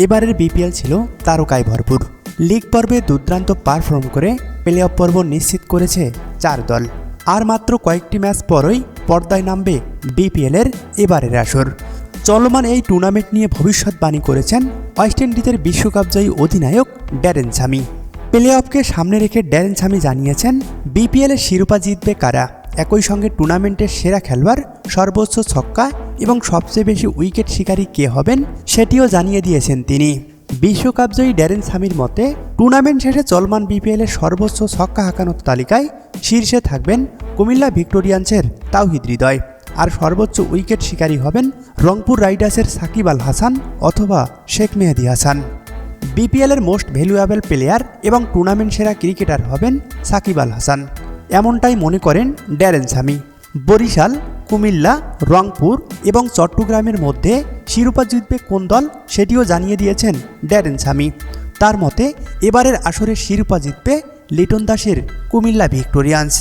এবারের বিপিএল ছিল তারকায় ভরপুর। লিগ পর্বে দুর্দান্ত পারফর্ম করে প্লে অফ পর্ব নিশ্চিত করেছে 4 দল। আর মাত্র কয়েকটি ম্যাচ পরই পর্দায় নামবে বিপিএলের এবারের আসর। চলমান এই টুর্নামেন্ট নিয়ে ভবিষ্যৎবাণী করেছেন ওয়েস্ট ইন্ডিজের বিশ্বকাপজয়ী অধিনায়ক ড্যারেন স্যামি। প্লে অফকে সামনে রেখে ড্যারেন স্যামি জানিয়েছেন বিপিএলের শিরোপা জিতবে কারা, একই সঙ্গে টুর্নামেন্টের সেরা খেলোয়াড়, সর্বোচ্চ ছক্কা এবং সবচেয়ে বেশি উইকেট শিকারী কে হবেন সেটিও জানিয়ে দিয়েছেন তিনি। বিশ্বকাপজয়ী ড্যারেন স্যামির মতে টুর্নামেন্ট শেষে চলমান বিপিএলের সর্বোচ্চ ছক্কা হাঁকানোর তালিকায় শীর্ষে থাকবেন কুমিল্লা ভিক্টোরিয়ান্সের তাওহিদ হৃদয়, আর সর্বোচ্চ উইকেট শিকারী হবেন রংপুর রাইডার্সের সাকিব আল হাসান অথবা শেখ মেহেদী হাসান। বিপিএলের মোস্ট ভ্যালুয়েবল প্লেয়ার এবং টুর্নামেন্ট সেরা ক্রিকেটার হবেন সাকিব আল হাসান, এমনটাই মনে করেন ড্যারেন স্যামি। বরিশাল, কুমিল্লা, রংপুর এবং চট্টগ্রামের মধ্যে শিরোপা জিতবে কোন দল সেটিও জানিয়ে দিয়েছেন ড্যারেন স্যামি। তার মতে এবারের আসরের শিরোপা জিতবে লিটন দাসের কুমিল্লা ভিক্টোরিয়ান্স।